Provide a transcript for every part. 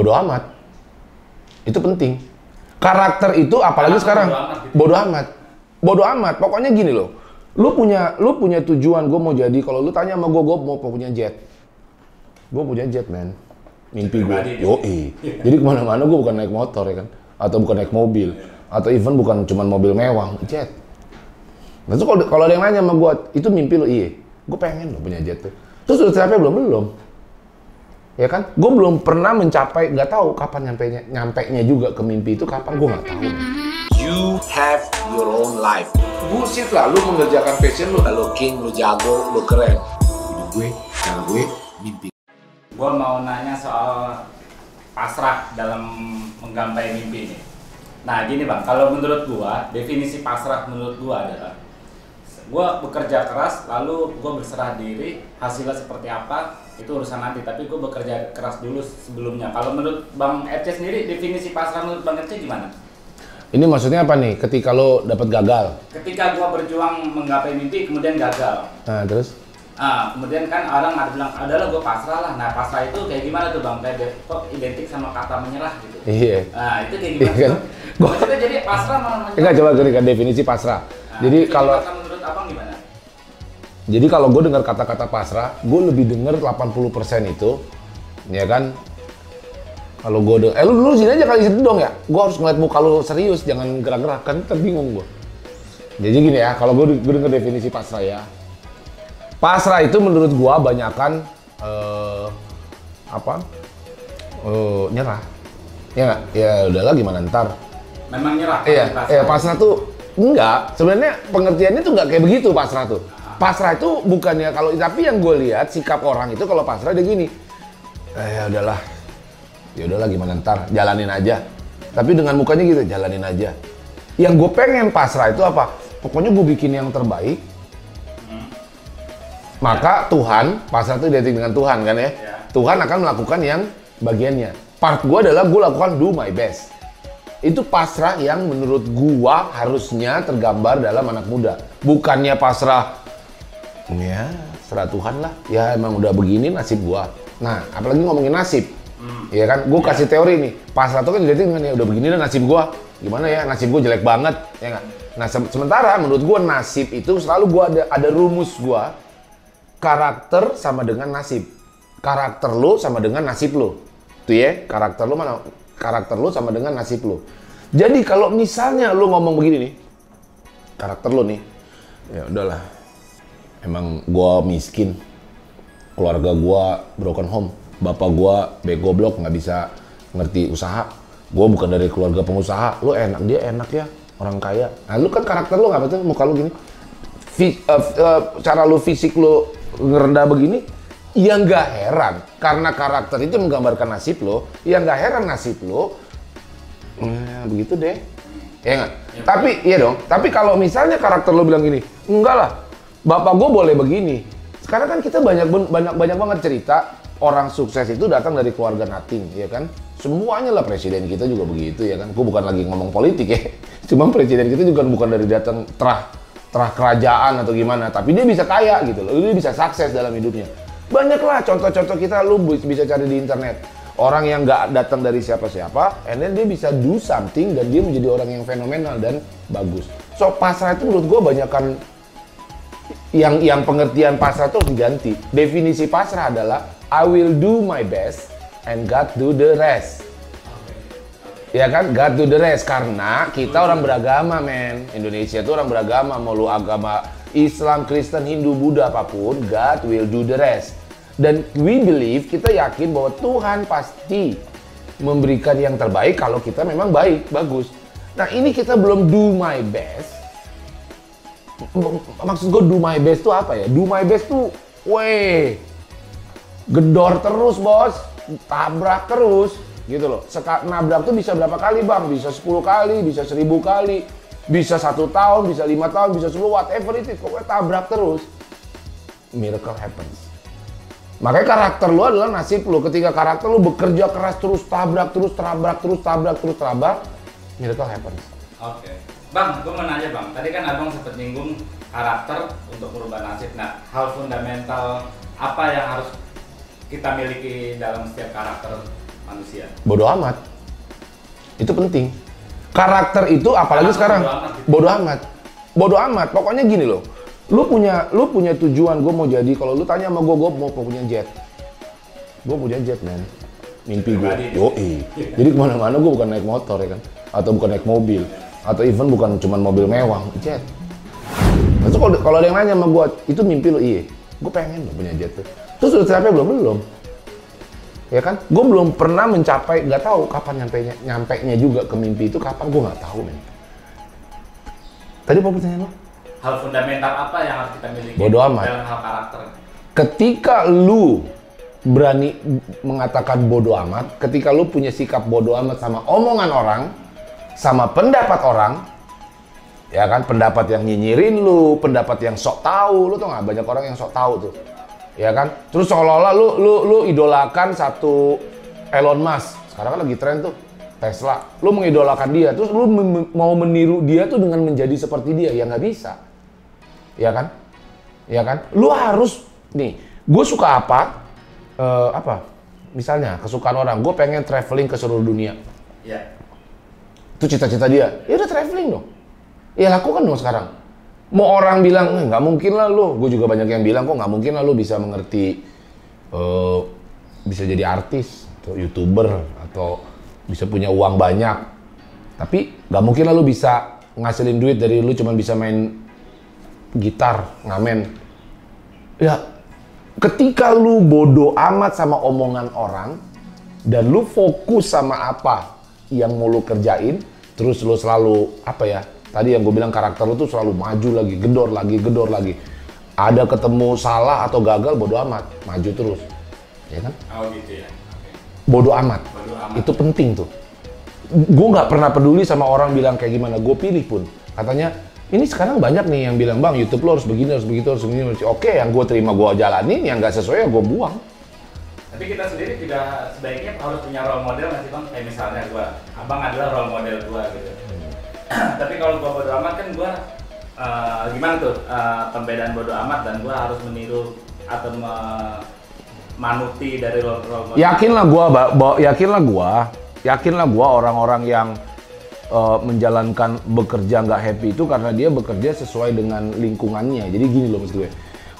bodo amat. Itu penting. Karakter itu apalagi sekarang bodo amat. Bodo amat. Pokoknya gini loh. Lu punya tujuan, gue mau jadi, kalau lu tanya sama gue mau punya jet. Gue punya jet, man. Mimpi gue. Yoi. Jadi kemana-mana gue bukan naik motor ya kan, atau bukan naik mobil, atau even bukan cuma mobil mewah, jet. Nah itu kalau ada yang nanya sama gue, itu mimpi lo? Iya. Gue pengen lo punya jet tuh. Terus udah tercapai belum? Ya kan? Gue belum pernah mencapai, nggak tahu kapan nyampainya juga ke mimpi itu kapan, gue nggak tahu. You have your own life. Bullshit lah, lu mengerjakan passion lu. Lu king, lu jago, lu keren. Hidup gue, cara gue, mimpi. Gue mau nanya soal pasrah dalam menggapai mimpi ini. Nah gini bang, kalau menurut gue, definisi pasrah menurut gue adalah gue bekerja keras, lalu gue berserah diri, hasilnya seperti apa, itu urusan nanti. Tapi gue bekerja keras dulu sebelumnya. Kalau menurut Bang Ece sendiri, definisi pasrah menurut Bang Ece gimana? Ini maksudnya apa nih? Ketika lo dapat gagal? Ketika gue berjuang menggapai mimpi, kemudian gagal. Nah terus? Kemudian kan orang ada bilang, adalah gue pasrah lah. Nah pasrah itu kayak gimana tuh Bang? Kayak kok identik sama kata menyerah gitu. Iya. Nah itu kayak gimana kan? Maksudnya jadi pasrah malah menyerah. Enggak, coba berikan definisi pasrah. Jadi kalau menurut abang gimana? Jadi kalau gue dengar kata-kata pasrah, gue lebih dengar 80% itu, ya kan? Kalau gue denger, lu sini aja kali situ dong ya. Gue harus ngeliat muka lu serius, jangan gerak-gerak, kan terbingung gue. Jadi gini ya, kalau gue denger definisi pasrah ya. Pasrah itu menurut gue banyakan nyerah. Ya nggak? Ya udahlah gimana ntar. Memang nyerah? Iya, pasrah tuh enggak. Sebenarnya pengertiannya tuh nggak kayak begitu pasrah tuh. Pasrah itu bukannya kalau, tapi yang gue lihat sikap orang itu kalau pasrah dia gini. Ya udahlah gimana ntar, jalanin aja. Tapi dengan mukanya gitu, jalanin aja. Yang gue pengen pasrah itu apa? Pokoknya gue bikin yang terbaik. Maka Tuhan, pasrah itu identik dengan Tuhan kan ya. Tuhan akan melakukan yang bagiannya. Part gue adalah gue lakukan do my best. Itu pasrah yang menurut gue harusnya tergambar dalam anak muda. Bukannya pasrah, ya serah Tuhan lah. Ya emang udah begini nasib gue. Nah, apalagi ngomongin nasib. Ya kan, gue kasih teori nih, pasrah itu kan jadi dengan ya udah begini lah nasib gue, gimana ya, nasib gue jelek banget, ya nggak? Nah sementara menurut gue nasib itu selalu gue ada rumus gue, karakter sama dengan nasib, karakter lo sama dengan nasib lo, tuh ya, karakter lo sama dengan nasib lo. Jadi kalau misalnya lo ngomong begini nih, karakter lo nih, ya udahlah, emang gue miskin, keluarga gue broken home. Bapak gua goblok nggak bisa ngerti usaha. Gua bukan dari keluarga pengusaha. Lu enak, dia enak ya, orang kaya. Nah lu kan karakter lu nggak betul, muka lu gini. Cara lu fisik lu ngerendah begini, ya nggak heran. Karena karakter itu menggambarkan nasib lu, ya nggak heran nasib lu. Begitu deh. Ya nggak? Tapi iya dong. Tapi kalau misalnya karakter lu bilang gini, enggak lah, bapak gua boleh begini. Sekarang kan kita banyak banget cerita. Orang sukses itu datang dari keluarga nothing, ya kan? Semuanya lah, presiden kita juga begitu, ya kan? Gue bukan lagi ngomong politik ya, cuma presiden kita juga bukan dari datang terah kerajaan atau gimana, tapi dia bisa kaya gitu loh, dia bisa sukses dalam hidupnya. Banyak lah contoh-contoh kita, lu bisa cari di internet. Orang yang nggak datang dari siapa-siapa, and then dia bisa do something dan dia menjadi orang yang fenomenal dan bagus. So pasrah itu menurut gue banyakan yang pengertian pasrah itu harus diganti. Definisi pasrah adalah I will do my best and God do the rest. Ya kan, God do the rest, karena kita orang beragama, men. Indonesia itu orang beragama, mau lu agama Islam, Kristen, Hindu, Buddha apapun, God will do the rest. Dan we believe, kita yakin bahwa Tuhan pasti memberikan yang terbaik kalau kita memang baik, bagus. Nah ini kita belum do my best. Maksud gue do my best tuh apa ya? Do my best tuh, gedor terus bos, tabrak terus, gitu loh. Nabrak tuh bisa berapa kali bang? Bisa 10 kali, bisa 1000 kali, bisa 1 tahun, bisa 5 tahun, bisa 10, whatever it is. Pokoknya tabrak terus. Miracle happens. Makanya karakter lu adalah nasib lu. Ketika karakter lu bekerja keras terus, tabrak terus, tabrak, miracle happens. Oke. Bang, gue mau nanya bang, tadi kan abang sempat nyinggung karakter untuk merubah nasib. Nah, hal fundamental apa yang harus kita miliki dalam setiap karakter manusia. Bodoh amat. Itu penting. Karakter itu apalagi sekarang bodoh amat. Bodoh amat. Pokoknya gini loh. Lu punya tujuan, gue mau jadi, kalau lu tanya sama gue mau punya jet. Gue punya jet, men. Mimpi gue. Yoi. Jadi kemana-mana gue bukan naik motor ya kan. Atau bukan naik mobil. Atau even bukan cuma mobil mewah, jet. Terus kalau ada yang nanya sama gue, itu mimpi lu? Iya. Gue pengen lo punya jet tuh. Terus udah tercapai belum? Belum. Ya kan? Gue belum pernah mencapai, nggak tahu kapan nyampe-nya juga ke mimpi itu kapan, gue nggak tahu, men. Tadi apa pertanyaan lo? Hal fundamental apa yang harus kita miliki Bodoh amat. dalam hal karakter? Ketika lu berani mengatakan bodoh amat, ketika lu punya sikap bodoh amat sama omongan orang, sama pendapat orang, ya kan, pendapat yang nyinyirin lu, pendapat yang sok tahu, lu tau nggak banyak orang yang sok tahu tuh, ya kan? Terus seolah-olah lu idolakan satu Elon Musk, sekarang kan lagi tren tuh Tesla, lu mengidolakan dia, terus lu mau meniru dia tuh dengan menjadi seperti dia, ya nggak bisa, ya kan? Ya kan? Lu harus nih, gue suka apa? Misalnya kesukaan orang, gue pengen traveling ke seluruh dunia. Ya. Itu cita-cita dia, ya udah traveling dong. Ya lakukan dong sekarang. Mau orang bilang, nggak mungkin lah lu. Gue juga banyak yang bilang, kok nggak mungkin lah lu bisa mengerti, bisa jadi artis, atau YouTuber, atau bisa punya uang banyak. Tapi nggak mungkin lah lu bisa ngasilin duit dari lu cuma bisa main gitar, ngamen. Ya, ketika lu bodoh amat sama omongan orang, dan lu fokus sama apa yang mau lu kerjain, terus lu selalu, tadi yang gue bilang karakter lu tuh selalu maju lagi, gedor lagi. Ada ketemu salah atau gagal, bodo amat, maju terus, ya kan? Oh gitu ya. Okay. Bodo amat, itu penting tuh. Gue nggak pernah peduli sama orang bilang kayak gimana, gue pilih pun. Katanya, ini sekarang banyak nih yang bilang, bang YouTube lo harus begini, harus begitu, harus begini. Oke, yang gue terima gue jalanin, yang nggak sesuai ya gue buang. Tapi kita sendiri tidak sebaiknya harus punya role model nggak sih bang? Kayak misalnya gue, abang adalah role model gue gitu. Tapi kalau gue bodo amat kan gue gimana tuh pembedaan bodo amat dan gue harus meniru atau manuti dari role model. Yakinlah gue orang-orang yang menjalankan bekerja nggak happy itu karena dia bekerja sesuai dengan lingkungannya. Jadi gini loh maksud gue,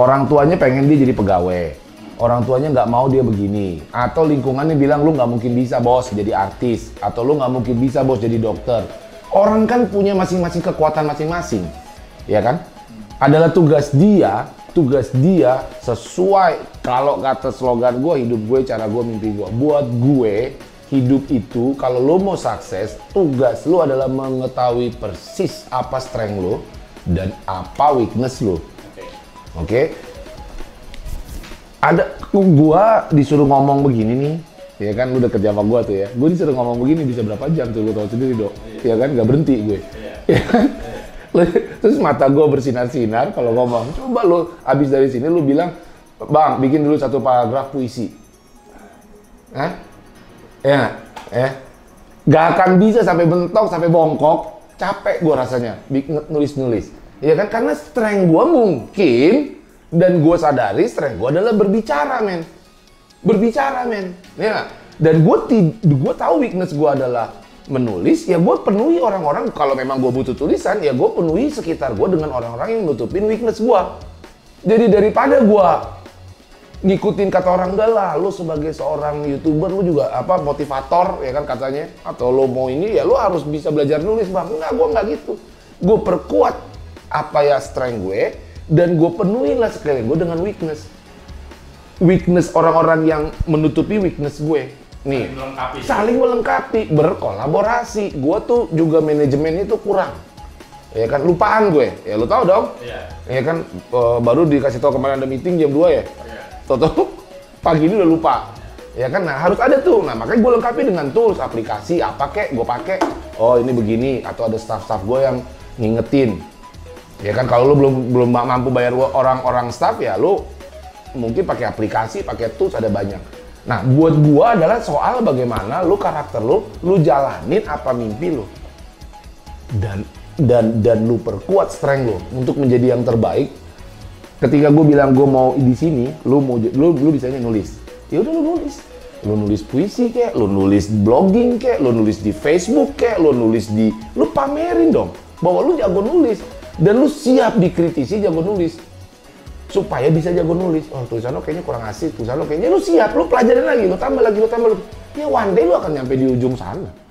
orang tuanya pengen dia jadi pegawai, orang tuanya nggak mau dia begini, atau lingkungannya bilang lu nggak mungkin bisa bos jadi artis, atau lu nggak mungkin bisa bos jadi dokter. Orang kan punya masing-masing kekuatan masing-masing, ya kan? Adalah tugas dia sesuai, kalau kata slogan gue, hidup gue, cara gue, mimpi gue. Buat gue, hidup itu kalau lo mau sukses, tugas lo adalah mengetahui persis apa strength lo dan apa weakness lo. Oke? Ada, gua disuruh ngomong begini nih, ya kan, lu udah kerja sama gua tuh ya. Gua disuruh ngomong begini bisa berapa jam tuh, lu tau sendiri dok. Ya kan, nggak berhenti gue. Ya kan? Terus mata gua bersinar-sinar kalau ngomong. Coba lu abis dari sini lu bilang, bang bikin dulu satu paragraf puisi. Hah? Ya, gak akan bisa sampai bentok, sampai bongkok, capek gue rasanya nulis-nulis. Ya kan, karena strength gue mungkin, dan gue sadari strength gue adalah berbicara, men. Ya, dan gue tahu weakness gue adalah menulis, ya gue penuhi orang-orang, kalau memang gue butuh tulisan, ya gue penuhi sekitar gue dengan orang-orang yang nutupin weakness gue. Jadi daripada gue ngikutin kata orang, udah lah, lu sebagai seorang YouTuber, lu juga motivator, ya kan katanya, atau lu mau ini, ya lu harus bisa belajar nulis, bang. Enggak, gue nggak gitu. Gue perkuat strength gue, dan gue penuhi lah sekalian gue dengan weakness orang-orang yang menutupi weakness gue. Nih, saling melengkapi, berkolaborasi. Gue tuh juga manajemennya tuh kurang, ya kan, lupaan gue, ya lu tahu dong, ya kan, baru dikasih tahu kemarin ada meeting jam 2 ya. Toto pagi ini udah lupa, ya kan? Nah harus ada tuh. Nah makanya gue lengkapi dengan tools, aplikasi apa kek gue pakai. Oh ini begini, atau ada staff gue yang ngingetin. Ya kan, kalau lu belum mampu bayar orang staff, ya lu mungkin pakai aplikasi, pakai tools, ada banyak. Nah buat gue adalah soal bagaimana lu karakter lu jalanin apa mimpi lu, dan lu perkuat strength lu untuk menjadi yang terbaik. Ketika gue bilang gue mau di sini, lu bisanya nulis. Ya udah lu nulis. Lu nulis puisi kek, lu nulis blogging kek, lu nulis di Facebook kek, lu nulis di... Lu pamerin dong bahwa lu jago nulis. Dan lu siap dikritisi jago nulis. Supaya bisa jago nulis. Oh, tulisan lo kayaknya kurang asik, tulisan lo kayaknya lu siap, lu pelajarin lagi, lu tambah lagi. Ya one day lu akan nyampe di ujung sana.